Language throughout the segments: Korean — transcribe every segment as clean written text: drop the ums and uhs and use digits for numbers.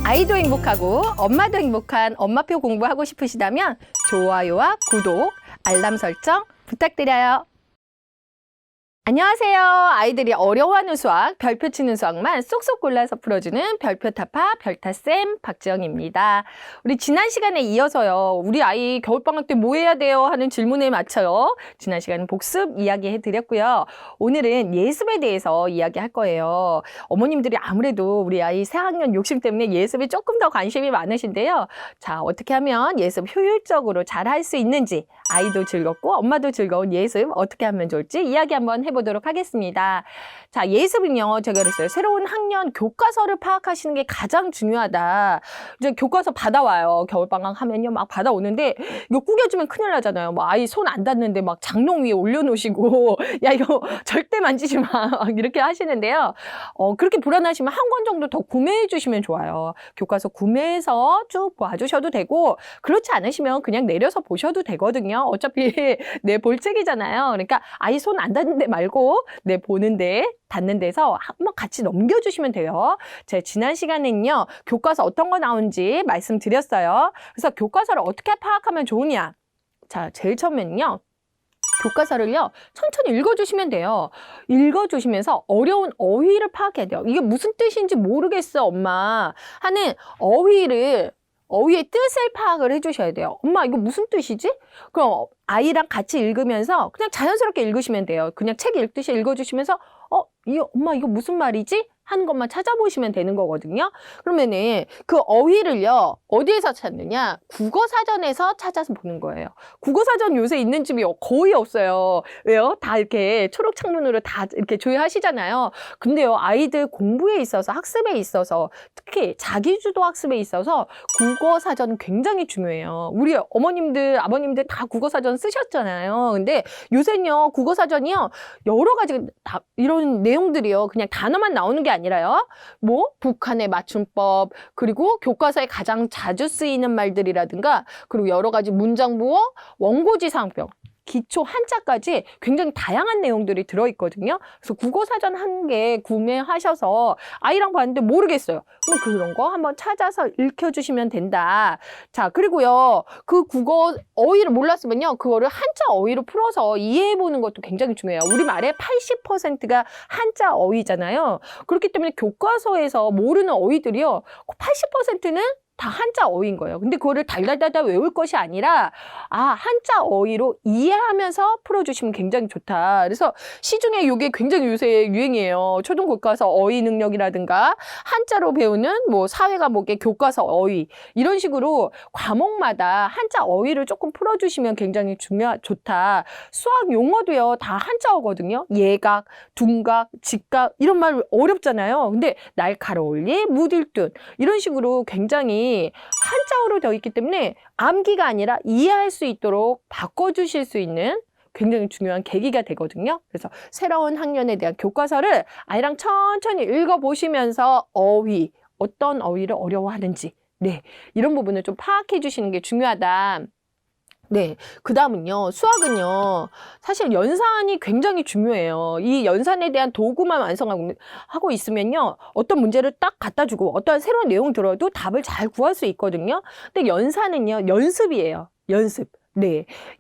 아이도 행복하고 엄마도 행복한 엄마표 공부하고 싶으시다면 좋아요와 구독, 알람 설정 부탁드려요. 안녕하세요. 아이들이 어려워하는 수학, 별표 치는 수학만 쏙쏙 골라서 풀어주는 별표 타파 별타쌤 박지영입니다. 우리 지난 시간에 이어서요. 우리 아이 겨울방학 때 뭐 해야 돼요? 하는 질문에 맞춰요. 지난 시간은 복습 이야기해 드렸고요. 오늘은 예습에 대해서 이야기할 거예요. 어머님들이 아무래도 우리 아이 새학년 욕심 때문에 예습에 조금 더 관심이 많으신데요. 자, 어떻게 하면 예습 효율적으로 잘 할 수 있는지, 아이도 즐겁고 엄마도 즐거운 예습 어떻게 하면 좋을지 이야기 한번 해보도록 하겠습니다. 자, 예습은요, 제가 그랬어요. 새로운 학년 교과서를 파악하시는 게 가장 중요하다. 이제 교과서 받아와요. 겨울방학 하면요, 막 받아오는데 이거 구겨주면 큰일 나잖아요. 뭐 아이 손 안 닿는데 막 장롱 위에 올려놓으시고 야, 이거 절대 만지지 마 이렇게 하시는데요. 그렇게 불안하시면 한 권 정도 더 구매해 주시면 좋아요. 교과서 구매해서 쭉 봐주셔도 되고, 그렇지 않으시면 그냥 내려서 보셔도 되거든요. 어차피 내 볼 책이잖아요. 그러니까 아이 손 안 닿는데 말고 내 보는데 닿는 데서 한번 같이 넘겨주시면 돼요. 제가 지난 시간에는요, 교과서 어떤 거 나온지 말씀드렸어요. 그래서 교과서를 어떻게 파악하면 좋으냐. 자, 제일 처음에는요, 교과서를요, 천천히 읽어주시면 돼요. 읽어주시면서 어려운 어휘를 파악해야 돼요. 이게 무슨 뜻인지 모르겠어, 엄마 하는 어휘의 뜻을 파악을 해주셔야 돼요. 엄마, 이거 무슨 뜻이지? 그럼 아이랑 같이 읽으면서 그냥 자연스럽게 읽으시면 돼요. 그냥 책 읽듯이 읽어주시면서 엄마, 이거 무슨 말이지? 하는 것만 찾아보시면 되는 거거든요. 그러면은 그 어휘를요, 어디에서 찾느냐? 국어사전에서 찾아서 보는 거예요. 국어사전 요새 있는 집이 거의 없어요. 왜요? 다 이렇게 초록 창문으로 다 이렇게 조회하시잖아요. 근데요, 아이들 공부에 있어서, 학습에 있어서, 특히 자기주도 학습에 있어서 국어사전은 굉장히 중요해요. 우리 어머님들, 아버님들 다 국어사전 쓰셨잖아요. 근데 요새는요, 국어사전이요, 여러 가지 이런 내용들이요, 그냥 단어만 나오는 게 아니라요, 뭐 북한의 맞춤법, 그리고 교과서에 가장 자주 쓰이는 말들이라든가, 그리고 여러 가지 문장부어, 원고지 사항표, 기초 한자까지 굉장히 다양한 내용들이 들어있거든요. 그래서 국어사전 한 개 구매하셔서 아이랑 봤는데 모르겠어요. 그럼 그런 거 한번 찾아서 읽혀주시면 된다. 자, 그리고요, 그 국어 어휘를 몰랐으면요, 그거를 한자 어휘로 풀어서 이해해보는 것도 굉장히 중요해요. 우리말의 80%가 한자 어휘잖아요. 그렇기 때문에 교과서에서 모르는 어휘들이요, 80%는 다 한자 어휘인 거예요. 근데 그거를 달달달달 외울 것이 아니라, 한자 어휘로 이해하면서 풀어주시면 굉장히 좋다. 그래서 시중에 이게 굉장히 요새 유행이에요. 초등교과서 어휘 능력이라든가, 한자로 배우는 뭐 사회 과목의 교과서 어휘, 이런 식으로 과목마다 한자 어휘를 조금 풀어주시면 굉장히 좋다. 수학 용어도요, 다 한자어거든요. 예각, 둔각, 직각, 이런 말 어렵잖아요. 근데 날카로울리, 무딜듯, 이런 식으로 굉장히 한자어로 되어 있기 때문에 암기가 아니라 이해할 수 있도록 바꿔주실 수 있는 굉장히 중요한 계기가 되거든요. 그래서 새로운 학년에 대한 교과서를 아이랑 천천히 읽어보시면서 어떤 어휘를 어려워하는지, 이런 부분을 좀 파악해 주시는 게 중요하다. 그 다음은요, 수학은요, 사실 연산이 굉장히 중요해요. 이 연산에 대한 도구만 완성하고 있으면요, 어떤 문제를 딱 갖다 주고 어떠한 새로운 내용 들어도 답을 잘 구할 수 있거든요. 근데 연산은요, 연습이에요.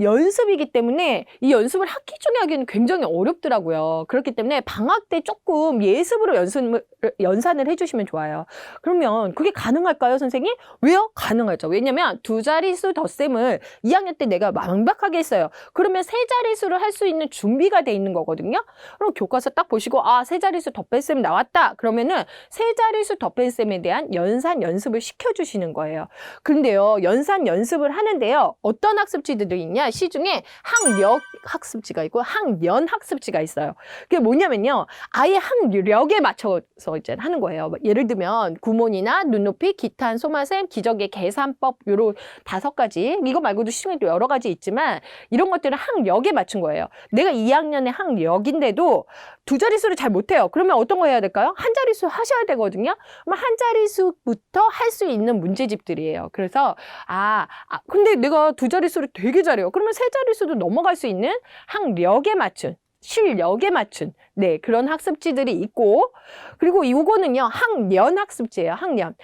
연습이기 때문에 이 연습을 학기 중에 하기는 굉장히 어렵더라고요. 그렇기 때문에 방학 때 조금 예습으로 연산을 해주시면 좋아요. 그러면 그게 가능할까요, 선생님? 왜요? 가능하죠. 왜냐면 두 자릿수 덧셈을 2학년 때 내가 완벽하게 했어요. 그러면 세 자릿수를 할 수 있는 준비가 돼 있는 거거든요. 그럼 교과서 딱 보시고, 세 자릿수 덧뺄셈 나왔다. 그러면은 세 자릿수 덧뺄셈에 대한 연산 연습을 시켜주시는 거예요. 근데요, 연산 연습을 하는데요, 어떤 학습지들이 있냐? 시중에 학력 학습지가 있고 학년 학습지가 있어요. 그게 뭐냐면요, 아예 학력에 맞춰서 이제 하는 거예요. 예를 들면 구몬이나 눈높이, 기탄, 소마셈, 기적의 계산법, 요런 5가지, 이거 말고도 시중에 또 여러 가지 있지만 이런 것들은 학력에 맞춘 거예요. 내가 2학년의 학력인데도 두 자릿수를 잘 못해요. 그러면 어떤 거 해야 될까요? 한 자릿수 하셔야 되거든요. 그럼 한 자릿수부터 할 수 있는 문제집들이에요. 그래서 근데 내가 두 자릿수를 되게 잘해요. 그러면 세 자릿수도 넘어갈 수 있는 학력에 맞춘 실력에 맞춘 네, 그런 학습지들이 있고, 그리고 요거는요, 학년 학습지예요, 학년.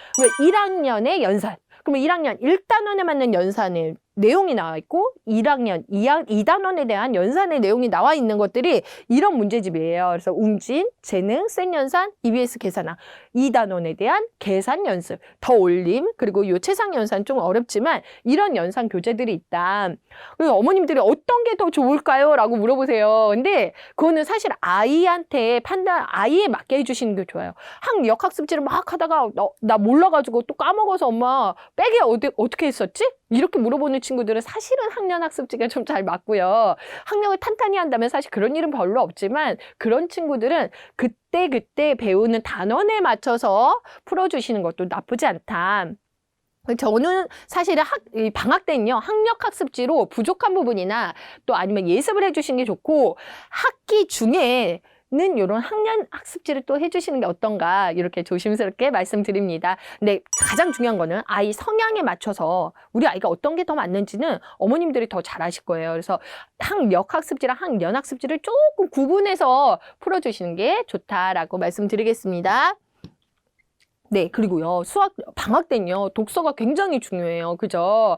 1학년의 연산. 그러면 1학년 1단원에 맞는 연산의 내용이 나와 있고 1학년 2단원에 대한 연산의 내용이 나와 있는 것들이 이런 문제집이에요. 그래서 웅진, 재능, 센 연산, EBS 계산학 2단원에 대한 계산 연습, 더 올림, 그리고 요 최상 연산 좀 어렵지만 이런 연산 교재들이 있다. 그래서 어머님들이 어떤 게 더 좋을까요? 라고 물어보세요. 근데 그거는 사실 아이한테 아이에 맞게 해주시는 게 좋아요. 학력 학습지를 막 하다가 나 몰라가지고 또 까먹어서 엄마 백에 어떻게 했었지? 이렇게 물어보는 친구들은 사실은 학년 학습지가 좀 잘 맞고요. 학력을 탄탄히 한다면 사실 그런 일은 별로 없지만 그런 친구들은 그때 배우는 단원에 맞춰서 풀어주시는 것도 나쁘지 않다. 저는 사실은 방학 때는요, 학력 학습지로 부족한 부분이나 또 아니면 예습을 해주시는 게 좋고, 학기 중에 는 이런 학년 학습지를 또 해주시는 게 어떤가 이렇게 조심스럽게 말씀드립니다. 근데 가장 중요한 거는 아이 성향에 맞춰서 우리 아이가 어떤 게 더 맞는지는 어머님들이 더 잘 아실 거예요. 그래서 학력 학습지랑 학년 학습지를 조금 구분해서 풀어주시는 게 좋다라고 말씀드리겠습니다. 네, 그리고요, 방학 때는요, 독서가 굉장히 중요해요. 그죠?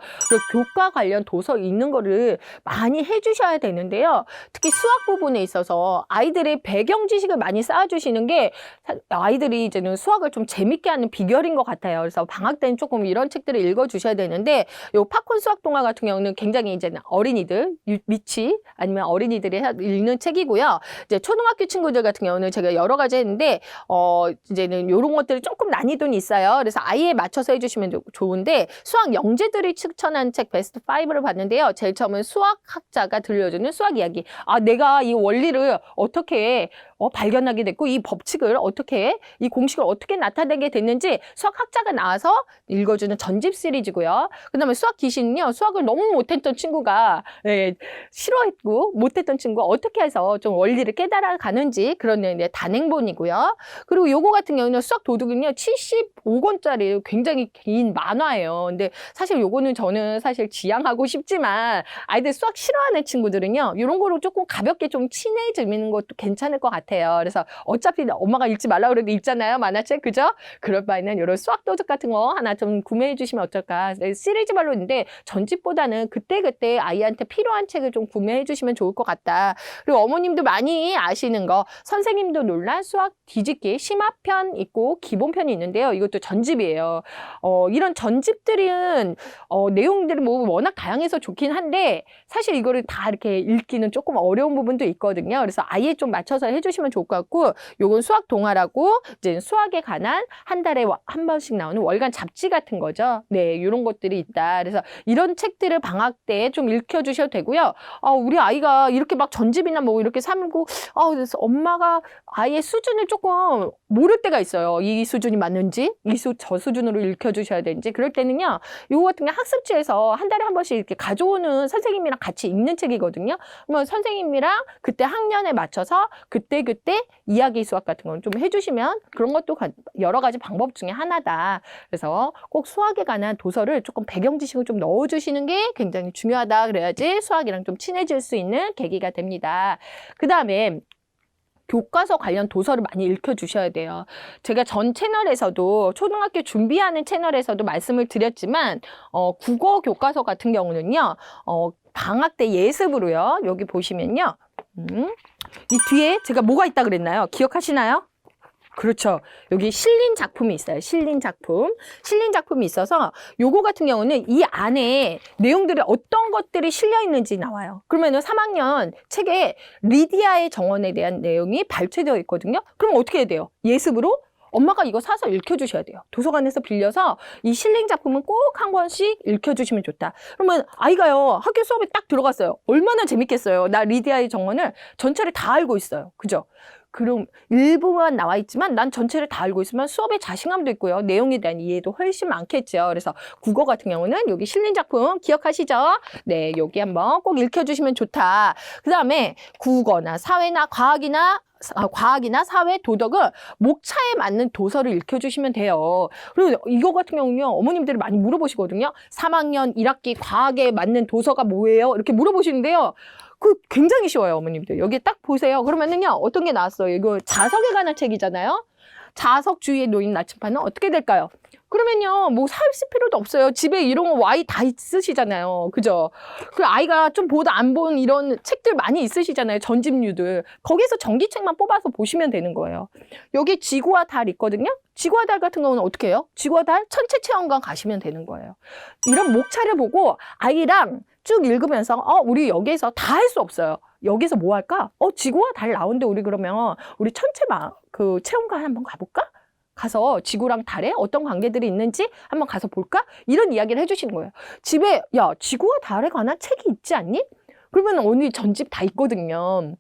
교과 관련 도서 읽는 거를 많이 해주셔야 되는데요. 특히 수학 부분에 있어서 아이들의 배경 지식을 많이 쌓아주시는 게 아이들이 이제는 수학을 좀 재밌게 하는 비결인 것 같아요. 그래서 방학 때는 조금 이런 책들을 읽어주셔야 되는데, 요 팝콘 수학 동화 같은 경우는 굉장히 이제는 어린이들, 미치, 아니면 어린이들이 읽는 책이고요. 이제 초등학교 친구들 같은 경우는 제가 여러 가지 했는데, 이제는 요런 것들을 조금 난이도는 있어요. 그래서 아이에 맞춰서 해주시면 좋은데 수학 영재들이 추천한 책 베스트 5를 봤는데요. 제일 처음은 수학학자가 들려주는 수학 이야기. 내가 이 원리를 어떻게 발견하게 됐고 이 법칙을 어떻게 이 공식을 어떻게 나타내게 됐는지 수학학자가 나와서 읽어주는 전집 시리즈고요. 그 다음에 수학 귀신은요. 수학을 너무 못했던 친구가 싫어했고 못했던 친구가 어떻게 해서 좀 원리를 깨달아가는지 그런 단행본이고요. 그리고 요거 같은 경우는 수학 도둑은요. 75권짜리 굉장히 긴 만화예요. 근데 사실 요거는 저는 사실 지양하고 싶지만 아이들 수학 싫어하는 친구들은요. 이런 거로 조금 가볍게 좀 친해지는 것도 괜찮을 것 같아요. 그래서 어차피 엄마가 읽지 말라고 그래도 읽잖아요. 만화책. 그죠? 그럴 바에는 이런 수학 도둑 같은 거 하나 좀 구매해 주시면 어떨까. 시리즈별로 있는데 전집보다는 그때그때 아이한테 필요한 책을 좀 구매해 주시면 좋을 것 같다. 그리고 어머님도 많이 아시는 거 선생님도 놀란 수학 뒤집기 심화편 있고 기본편이 있는데요. 이것도 전집이에요. 이런 전집들은 내용들이 뭐 워낙 다양해서 좋긴 한데 사실 이거를 다 이렇게 읽기는 조금 어려운 부분도 있거든요. 그래서 아예 좀 맞춰서 해주시면 좋을 것 같고 요건 수학 동화라고 이제 수학에 관한 한 달에 한 번씩 나오는 월간 잡지 같은 거죠. 네, 이런 것들이 있다. 그래서 이런 책들을 방학 때 좀 읽혀주셔도 되고요. 우리 아이가 이렇게 막 전집이나 뭐 이렇게 삼고 그래서 엄마가 아이의 수준을 조금 모를 때가 있어요. 이 수준이 맞는지 저 수준으로 읽혀주셔야 되는지 그럴 때는요. 이거 같은 게 학습지에서 한 달에 한 번씩 이렇게 가져오는 선생님이랑 같이 읽는 책이거든요. 그러면 선생님이랑 그때 학년에 맞춰서 그때 이야기 수학 같은 건 좀 해주시면 그런 것도 여러 가지 방법 중에 하나다. 그래서 꼭 수학에 관한 도서를 조금 배경 지식을 좀 넣어주시는 게 굉장히 중요하다. 그래야지 수학이랑 좀 친해질 수 있는 계기가 됩니다. 그 다음에 교과서 관련 도서를 많이 읽혀주셔야 돼요. 제가 전 채널에서도 초등학교 준비하는 채널에서도 말씀을 드렸지만 국어 교과서 같은 경우는요. 방학 때 예습으로요. 여기 보시면요. 이 뒤에 제가 뭐가 있다 그랬나요? 기억하시나요? 그렇죠. 여기 실린 작품이 있어요. 실린 작품이 있어서 요거 같은 경우는 이 안에 내용들이 어떤 것들이 실려 있는지 나와요. 그러면은 3학년 책에 리디아의 정원에 대한 내용이 발췌되어 있거든요. 그럼 어떻게 해야 돼요? 예습으로 엄마가 이거 사서 읽혀주셔야 돼요. 도서관에서 빌려서 이 실린 작품은 꼭 한 권씩 읽혀주시면 좋다. 그러면 아이가요, 학교 수업에 딱 들어갔어요. 얼마나 재밌겠어요. 나 리디아의 정원을 전체를 다 알고 있어요. 그죠? 그럼 일부만 나와 있지만 난 전체를 다 알고 있으면 수업에 자신감도 있고요. 내용에 대한 이해도 훨씬 많겠죠. 그래서 국어 같은 경우는 여기 실린 작품 기억하시죠? 네, 여기 한번 꼭 읽혀주시면 좋다. 그 다음에 국어나 사회나 과학이나 사회, 도덕은 목차에 맞는 도서를 읽혀주시면 돼요. 그리고 이거 같은 경우는요, 어머님들이 많이 물어보시거든요. 3학년 1학기 과학에 맞는 도서가 뭐예요? 이렇게 물어보시는데요. 그 굉장히 쉬워요, 어머님들. 여기 딱 보세요. 그러면은요, 어떤 게 나왔어요? 이거 자석에 관한 책이잖아요. 자석 주위에 놓인 나침반은 어떻게 될까요? 그러면요, 뭐 사실 필요도 없어요. 집에 이런 거 Y 다 있으시잖아요. 그죠? 그 아이가 좀 보다 안 본 이런 책들 많이 있으시잖아요. 전집류들. 거기서 전기책만 뽑아서 보시면 되는 거예요. 여기 지구와 달 있거든요. 지구와 달 같은 경우는 어떻게 해요? 지구와 달 천체 체험관 가시면 되는 거예요. 이런 목차를 보고 아이랑 쭉 읽으면서 우리 여기에서 다 할 수 없어요. 여기서 뭐 할까? 지구와 달 나오는데 우리 그러면 우리 천체 그 체험관 한번 가볼까? 가서 지구랑 달에 어떤 관계들이 있는지 한번 가서 볼까? 이런 이야기를 해주시는 거예요. 집에 야 지구와 달에 관한 책이 있지 않니? 그러면 어느 전집 다 있거든요.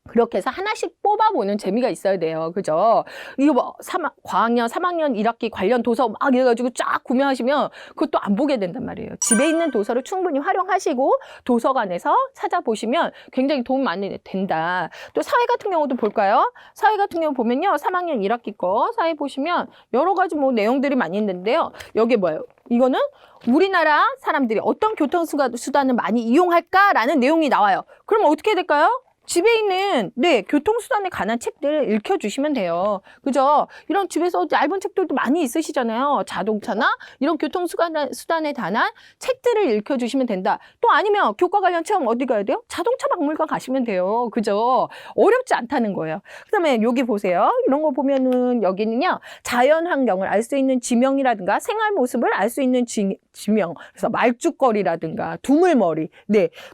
그렇게 해서 하나씩 뽑아보는 재미가 있어야 돼요. 그죠? 이거 뭐, 과학년, 3학년 1학기 관련 도서 막 이래가지고 쫙 구매하시면 그것도 안 보게 된단 말이에요. 집에 있는 도서를 충분히 활용하시고 도서관에서 찾아보시면 굉장히 도움 많이 된다. 또 사회 같은 경우도 볼까요? 사회 같은 경우 보면요. 3학년 1학기 거 사회 보시면 여러 가지 뭐 내용들이 많이 있는데요. 여기 뭐예요? 이거는 우리나라 사람들이 어떤 교통수단을 많이 이용할까라는 내용이 나와요. 그럼 어떻게 될까요? 집에 있는 교통수단에 관한 책들 읽혀주시면 돼요. 그죠? 이런 집에서 얇은 책들도 많이 있으시잖아요. 자동차나 이런 교통수단에 관한 책들을 읽혀주시면 된다. 또 아니면 교과 관련 체험 어디 가야 돼요? 자동차 박물관 가시면 돼요. 그죠? 어렵지 않다는 거예요. 그 다음에 여기 보세요. 이런 거 보면은 여기는요. 자연 환경을 알 수 있는 지명이라든가 생활 모습을 알 수 있는 지명. 그래서 말죽거리라든가 두물머리.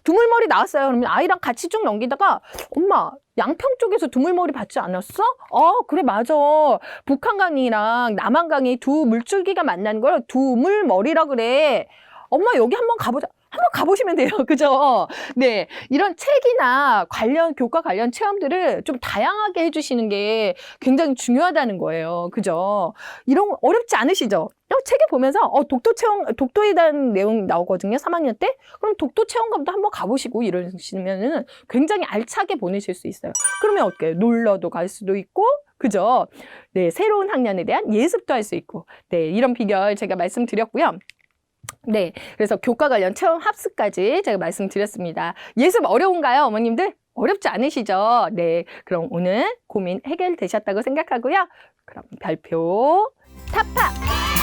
두물머리 나왔어요. 그러면 아이랑 같이 쭉 넘기다가 엄마 양평 쪽에서 두물머리 봤지 않았어? 그래 맞아. 북한강이랑 남한강이 두 물줄기가 만나는 걸 두물머리라 그래. 엄마 여기 한번 가보자. 한번 가보시면 돼요. 그죠? 네. 이런 책이나 교과 관련 체험들을 좀 다양하게 해주시는 게 굉장히 중요하다는 거예요. 그죠? 이런 거 어렵지 않으시죠? 책에 보면서 독도에 대한 내용 나오거든요. 3학년 때. 그럼 독도 체험관도 한번 가보시고 이러시면은 굉장히 알차게 보내실 수 있어요. 그러면 어떻게 해요? 놀러도 갈 수도 있고, 그죠? 네. 새로운 학년에 대한 예습도 할 수 있고. 네. 이런 비결 제가 말씀드렸고요. 네. 그래서 교과 관련 체험 합숙까지 제가 말씀드렸습니다. 예습 어려운가요, 어머님들? 어렵지 않으시죠? 네. 그럼 오늘 고민 해결되셨다고 생각하고요. 그럼 별표 타파!